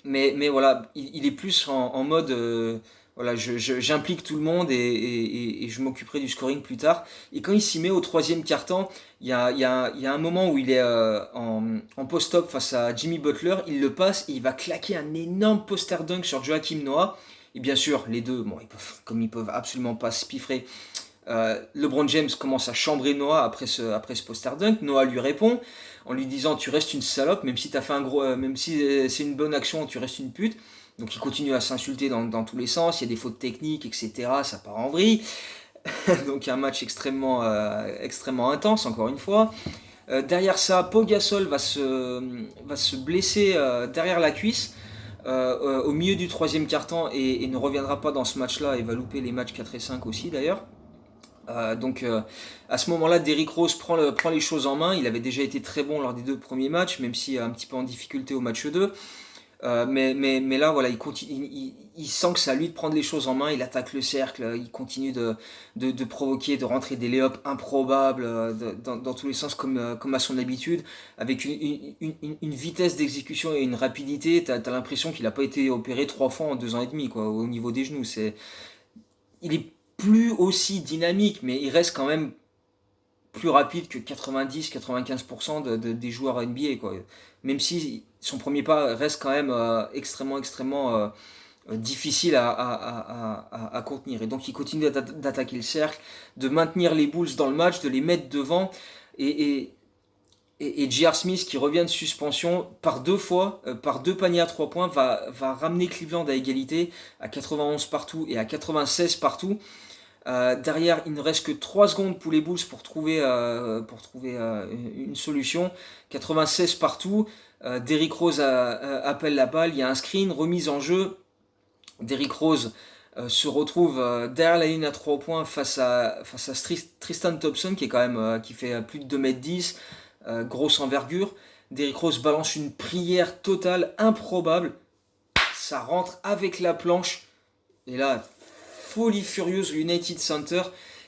mais voilà, il est plus en mode voilà, j'implique tout le monde et je m'occuperai du scoring plus tard. Et quand il s'y met au troisième quart-temps, il y a un moment où il est en post-up face à Jimmy Butler, il le passe et il va claquer un énorme poster dunk sur Joakim Noah. Et bien sûr, les deux, bon, comme ils peuvent absolument pas se piffrer, LeBron James commence à chambrer Noah après ce poster dunk. Noah lui répond en lui disant tu restes une salope, même si t'as fait un gros, même si c'est une bonne action, tu restes une pute. Donc il continue à s'insulter dans tous les sens, il y a des fautes techniques, etc. Ça part en vrille. Donc un match extrêmement intense, encore une fois. Derrière ça, Pau Gasol va se blesser derrière la cuisse au milieu du troisième quart-temps et ne reviendra pas dans ce match-là et va louper les matchs 4 et 5 aussi d'ailleurs. À ce moment-là, Derrick Rose prend les choses en main. Il avait déjà été très bon lors des deux premiers matchs, même si un petit peu en difficulté au match 2. Mais là, voilà, il sent que c'est à lui de prendre les choses en main. Il attaque le cercle, il continue de provoquer, de rentrer des lay-ups improbables dans tous les sens comme à son habitude, avec une vitesse d'exécution et une rapidité. T'as l'impression qu'il n'a pas été opéré 3 fois en 2 ans et demi, quoi, au niveau des genoux. Il est plus aussi dynamique, mais il reste quand même plus rapide que 90-95% des joueurs NBA, quoi. Même si son premier pas reste quand même extrêmement difficile à contenir. Et donc il continue d'attaquer le cercle, de maintenir les Bulls dans le match, de les mettre devant. Et, et J.R. Smith qui revient de suspension par 2 fois, par 2 paniers à 3 points, va ramener Cleveland à égalité à 91 partout et à 96 partout. Derrière, il ne reste que 3 secondes pour les Bulls pour trouver une solution. 96 partout. Derrick Rose appelle la balle. Il y a un screen, remise en jeu. Derrick Rose se retrouve derrière la ligne à 3 points face à Tristan Thompson qui est quand même qui fait plus de 2m10, grosse envergure. Derrick Rose balance une prière totale, improbable. Ça rentre avec la planche. Et là, folie furieuse United Center.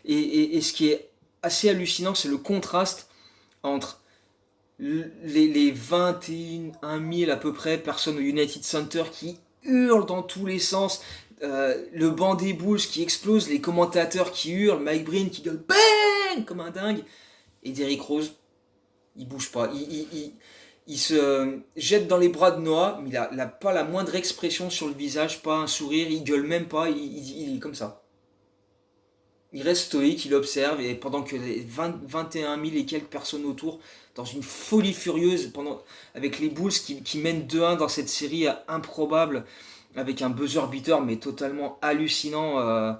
Et ce qui est assez hallucinant, c'est le contraste entre les 21 000 à peu près personnes au United Center qui hurlent dans tous les sens, le banc des Bulls qui explose, les commentateurs qui hurlent, Mike Breen qui gueule BANG comme un dingue, et Derrick Rose, il bouge pas. Il se jette dans les bras de Noah, mais il a pas la moindre expression sur le visage, pas un sourire, il gueule même pas, il est comme ça. Il reste stoïque, il observe, et pendant que les 21 000 et quelques personnes autour, dans une folie furieuse, avec les Bulls qui mènent 2-1 dans cette série improbable, avec un buzzer beater, mais totalement hallucinant euh,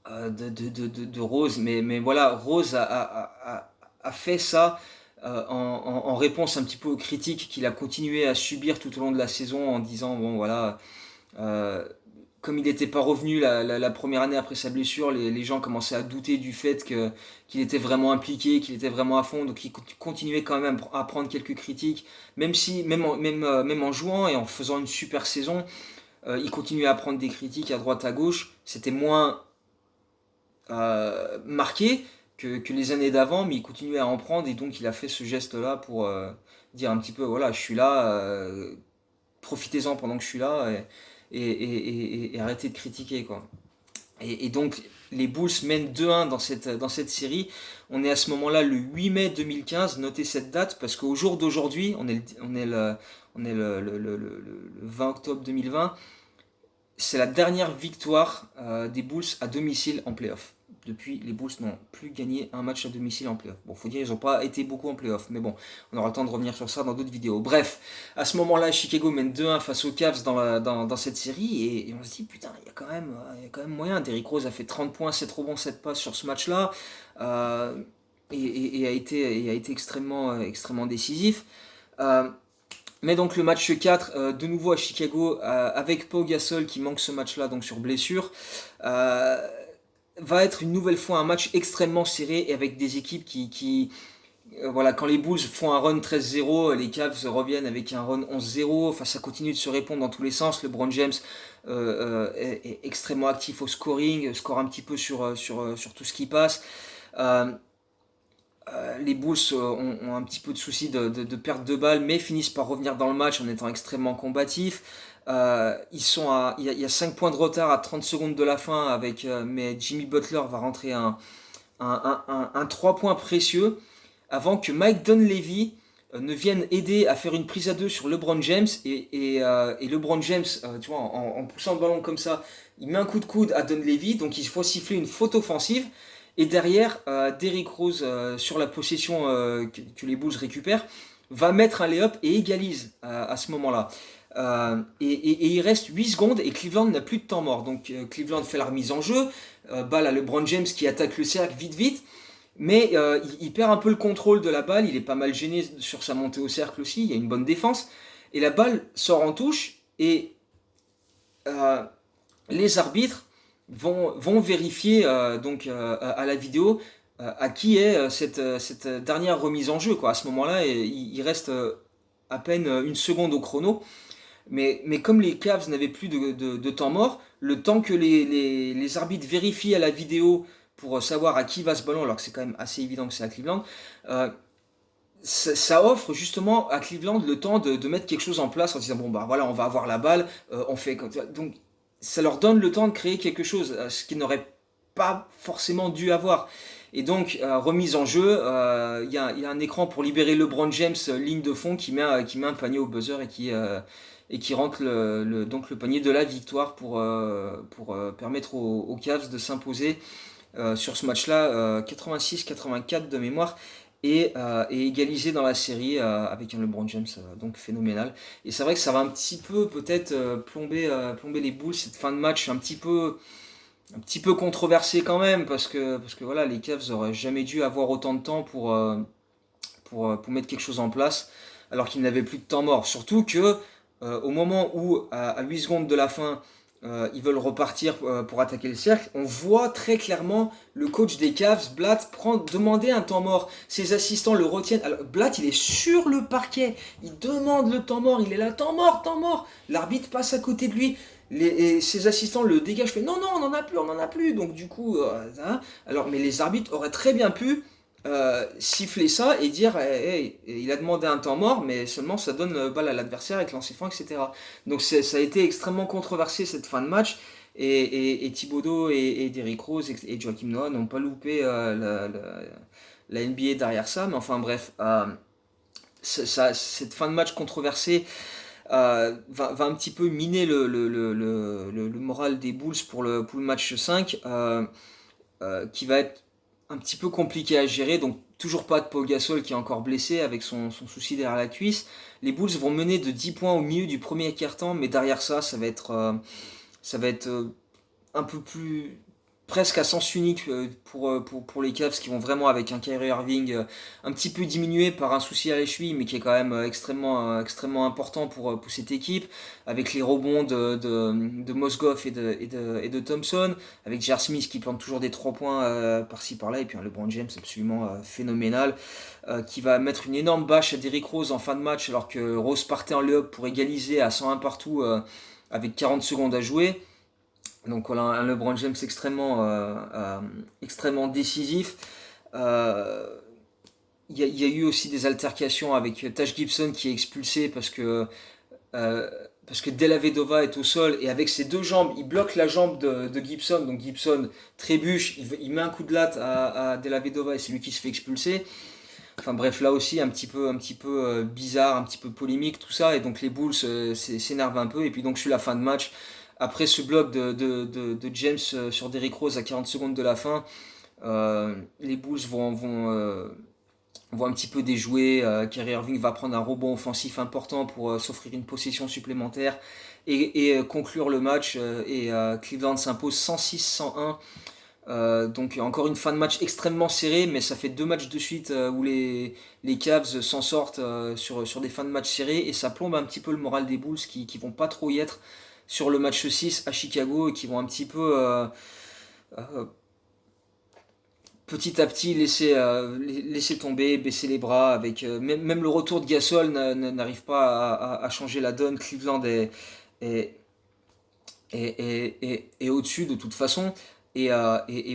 de Rose. Mais voilà, Rose a fait ça en réponse un petit peu aux critiques qu'il a continué à subir tout au long de la saison en disant, bon voilà, euh, comme il n'était pas revenu la première année après sa blessure, les gens commençaient à douter du fait qu'il était vraiment impliqué, qu'il était vraiment à fond, donc il continuait quand même à prendre quelques critiques, même en jouant et en faisant une super saison, il continuait à prendre des critiques à droite à gauche, c'était moins marqué que les années d'avant, mais il continuait à en prendre et donc il a fait ce geste-là pour dire un petit peu, voilà, je suis là, profitez-en pendant que je suis là et arrêtez de critiquer, quoi. Et donc les Bulls mènent 2-1 dans cette série. On est à ce moment-là le 8 mai 2015, notez cette date parce qu'au jour d'aujourd'hui, on est le 20 octobre 2020, c'est la dernière victoire des Bulls à domicile en playoff. Depuis, les Bulls n'ont plus gagné un match à domicile en playoff. Bon, faut dire, ils n'ont pas été beaucoup en playoff, mais bon, on aura le temps de revenir sur ça dans d'autres vidéos. Bref, à ce moment-là, Chicago mène 2-1 face aux Cavs dans cette série, et on se dit, putain, il y a quand même moyen. Derrick Rose a fait 30 points, 7 rebonds, 7 passes sur ce match-là, et a été extrêmement décisif. Mais donc le match 4, de nouveau à Chicago, avec Pau Gasol qui manque ce match-là donc sur blessure, va être une nouvelle fois un match extrêmement serré et avec des équipes voilà, quand les Bulls font un run 13-0, les Cavs reviennent avec un run 11-0. Enfin, ça continue de se répondre dans tous les sens. LeBron James est extrêmement actif au scoring, score un petit peu sur tout ce qui passe. Euh, les Bulls ont un petit peu de soucis de perte de balles, mais finissent par revenir dans le match en étant extrêmement combatifs. Il y a 5 points de retard à 30 secondes de la fin, mais Jimmy Butler va rentrer un 3 points précieux avant que Mike Dunleavy ne vienne aider à faire une prise à deux sur LeBron James. Et LeBron James, tu vois, en poussant le ballon comme ça, il met un coup de coude à Dunleavy, donc il faut siffler une faute offensive. Et derrière, Derrick Rose, sur la possession que les Bulls récupèrent, va mettre un lay-up et égalise à ce moment-là. Et il reste 8 secondes et Cleveland n'a plus de temps mort. Donc Cleveland fait la remise en jeu, balle à LeBron James qui attaque le cercle vite vite, mais il perd un peu le contrôle de la balle, il est pas mal gêné sur sa montée au cercle aussi, il y a une bonne défense, et la balle sort en touche, et euh, les arbitres vont vérifier à la vidéo à qui est cette dernière remise en jeu, quoi. À ce moment-là, il reste à peine une seconde au chrono. Mais comme les Cavs n'avaient plus de temps mort, le temps que les arbitres vérifient à la vidéo pour savoir à qui va ce ballon, alors que c'est quand même assez évident que c'est à Cleveland, euh, ça offre justement à Cleveland le temps de mettre quelque chose en place en disant bon bah voilà, on va avoir la balle, on fait donc ça leur donne le temps de créer quelque chose, ce qu'ils n'auraient pas forcément dû avoir. Et donc, remise en jeu, il y a un écran pour libérer LeBron James, ligne de fond, qui met un panier au buzzer et qui rentre donc le panier de la victoire pour permettre aux Cavs de s'imposer sur ce match-là, 86-84 de mémoire, et égaliser dans la série avec un LeBron James donc phénoménal. Et c'est vrai que ça va un petit peu peut-être plomber les Bulls, cette fin de match un petit peu controversée quand même, parce que voilà, les Cavs auraient jamais dû avoir autant de temps pour mettre quelque chose en place, alors qu'ils n'avaient plus de temps mort. Surtout que au moment où, à 8 secondes de la fin, ils veulent repartir pour attaquer le cercle, on voit très clairement le coach des Cavs, Blatt, demander un temps mort. Ses assistants le retiennent. Alors, Blatt, il est sur le parquet, il demande le temps mort, il est là, temps mort, temps mort. L'arbitre passe à côté de lui. Et ses assistants le dégagent, fait non, non, on en a plus, on en a plus. Donc du coup, hein, alors, mais les arbitres auraient très bien pu siffler ça et dire hey, hey, il a demandé un temps mort, mais seulement ça donne balle à l'adversaire avec lancer franc, etc. Donc ça a été extrêmement controversé cette fin de match. Et Thibodeau et Derrick Rose et Joakim Noah n'ont pas loupé la NBA derrière ça, mais enfin bref, cette fin de match controversée va un petit peu miner le moral des Bulls pour le match 5, qui va être un petit peu compliqué à gérer. Donc toujours pas de Pau Gasol qui est encore blessé avec son souci derrière la cuisse. Les Bulls vont mener de 10 points au milieu du premier quart-temps, mais derrière ça, ça va être un peu plus presque à sens unique pour les Cavs qui vont vraiment avec un Kyrie Irving un petit peu diminué par un souci à la cheville mais qui est quand même extrêmement important pour cette équipe, avec les rebonds de Mozgov et de Thompson, avec J.R. Smith qui plante toujours des 3 points par-ci par-là, et puis un LeBron James absolument phénoménal qui va mettre une énorme bâche à Derrick Rose en fin de match alors que Rose partait en lay-up pour égaliser à 101 partout avec 40 secondes à jouer. Donc voilà, un LeBron James extrêmement décisif. Euh, y a eu aussi des altercations avec Taj Gibson qui est expulsé parce que Della Vedova est au sol et avec ses deux jambes, il bloque la jambe de Gibson. Donc Gibson trébuche, il met un coup de latte à Della Vedova et c'est lui qui se fait expulser. Enfin bref, là aussi un petit peu bizarre, un petit peu polémique tout ça, et donc les Bulls s'énervent un peu, et puis donc sur la fin de match, après ce bloc de James sur Derrick Rose à 40 secondes de la fin, les Bulls vont un petit peu déjouer. Kyrie Irving va prendre un rebond offensif important pour s'offrir une possession supplémentaire et conclure le match. Cleveland s'impose 106-101. Donc encore une fin de match extrêmement serrée, mais ça fait 2 matchs de suite où les Cavs s'en sortent sur des fins de match serrées, et ça plombe un petit peu le moral des Bulls qui vont pas trop y être sur le match 6 à Chicago, et qui vont un petit peu petit à petit laisser tomber, baisser les bras. Avec même le retour de Gasol n'arrive pas à changer la donne. Cleveland est, est au-dessus de toute façon. Et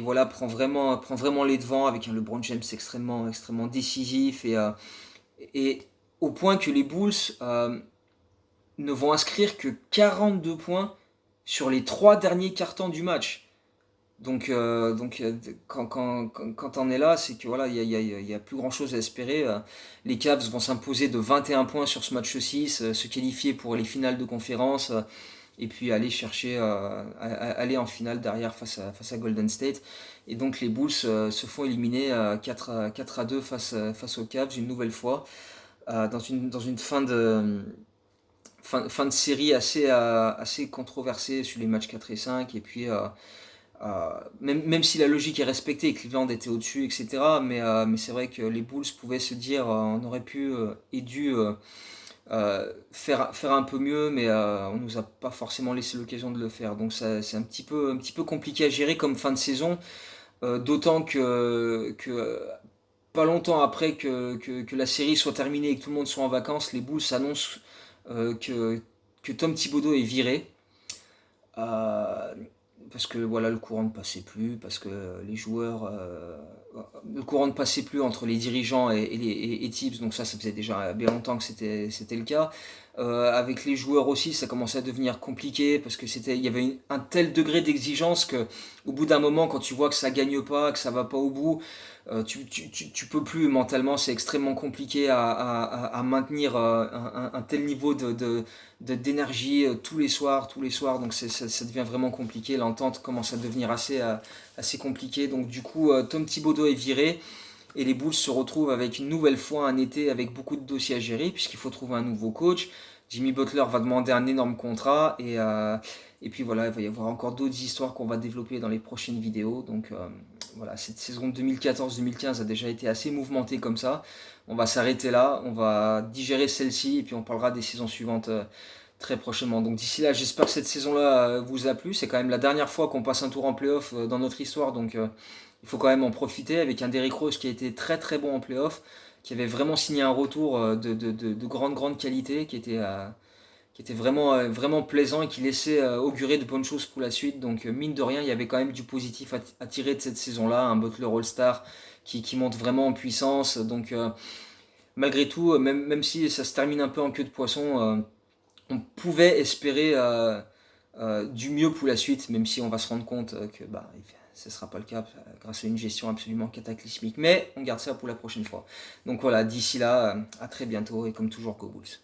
voilà, prend vraiment les devants avec un LeBron James extrêmement décisif. Et au point que les Bulls ne vont inscrire que 42 points sur les 3 derniers cartons du match. Quand on est là, c'est que voilà, il y a plus grand chose à espérer. Les Cavs vont s'imposer de 21 points sur ce match 6, se qualifier pour les finales de conférence, et puis aller chercher, aller en finale derrière face à Golden State. Et donc les Bulls se font éliminer 4-2 face aux Cavs une nouvelle fois, dans une fin de série assez controversée sur les matchs 4 et 5. Et puis même si la logique est respectée, Cleveland était au-dessus, etc. Mais c'est vrai que les Bulls pouvaient se dire on aurait pu et dû faire un peu mieux, mais on nous a pas forcément laissé l'occasion de le faire. Donc c'est un petit peu compliqué à gérer comme fin de saison, d'autant que pas longtemps après que la série soit terminée et que tout le monde soit en vacances, les Bulls annoncent que Tom Thibodeau est viré. Euh, Parce que voilà, le courant ne passait plus, parce que les joueurs, le courant ne passait plus entre les dirigeants et Tibbs, donc ça faisait déjà bien longtemps que c'était le cas. Avec les joueurs aussi, ça commençait à devenir compliqué, parce que il y avait un tel degré d'exigence que au bout d'un moment, quand tu vois que ça gagne pas, que ça va pas au bout, tu peux plus mentalement, c'est extrêmement compliqué à maintenir un tel niveau d'énergie tous les soirs, donc ça devient vraiment compliqué, l'entente commence à devenir assez compliquée, donc du coup Tom Thibodeau est viré, et les Bulls se retrouvent avec une nouvelle fois un été avec beaucoup de dossiers à gérer, puisqu'il faut trouver un nouveau coach. Jimmy Butler va demander un énorme contrat, et puis voilà, il va y avoir encore d'autres histoires qu'on va développer dans les prochaines vidéos, donc voilà, cette saison 2014-2015 a déjà été assez mouvementée comme ça. On va s'arrêter là, on va digérer celle-ci, et puis on parlera des saisons suivantes très prochainement. Donc d'ici là, j'espère que cette saison-là vous a plu. C'est quand même la dernière fois qu'on passe un tour en playoff dans notre histoire, donc il faut quand même en profiter avec un Derrick Rose qui a été très bon en playoff, qui avait vraiment signé un retour de grande qualité, qui était vraiment plaisant et qui laissait augurer de bonnes choses pour la suite. Donc mine de rien, il y avait quand même du positif à tirer de cette saison-là, un Butler All-Star qui monte vraiment en puissance. Donc malgré tout, même si ça se termine un peu en queue de poisson, on pouvait espérer du mieux pour la suite, même si on va se rendre compte que ce ne sera pas le cas grâce à une gestion absolument cataclysmique. Mais on garde ça pour la prochaine fois. Donc voilà, d'ici là, à très bientôt et comme toujours, Go Bulls.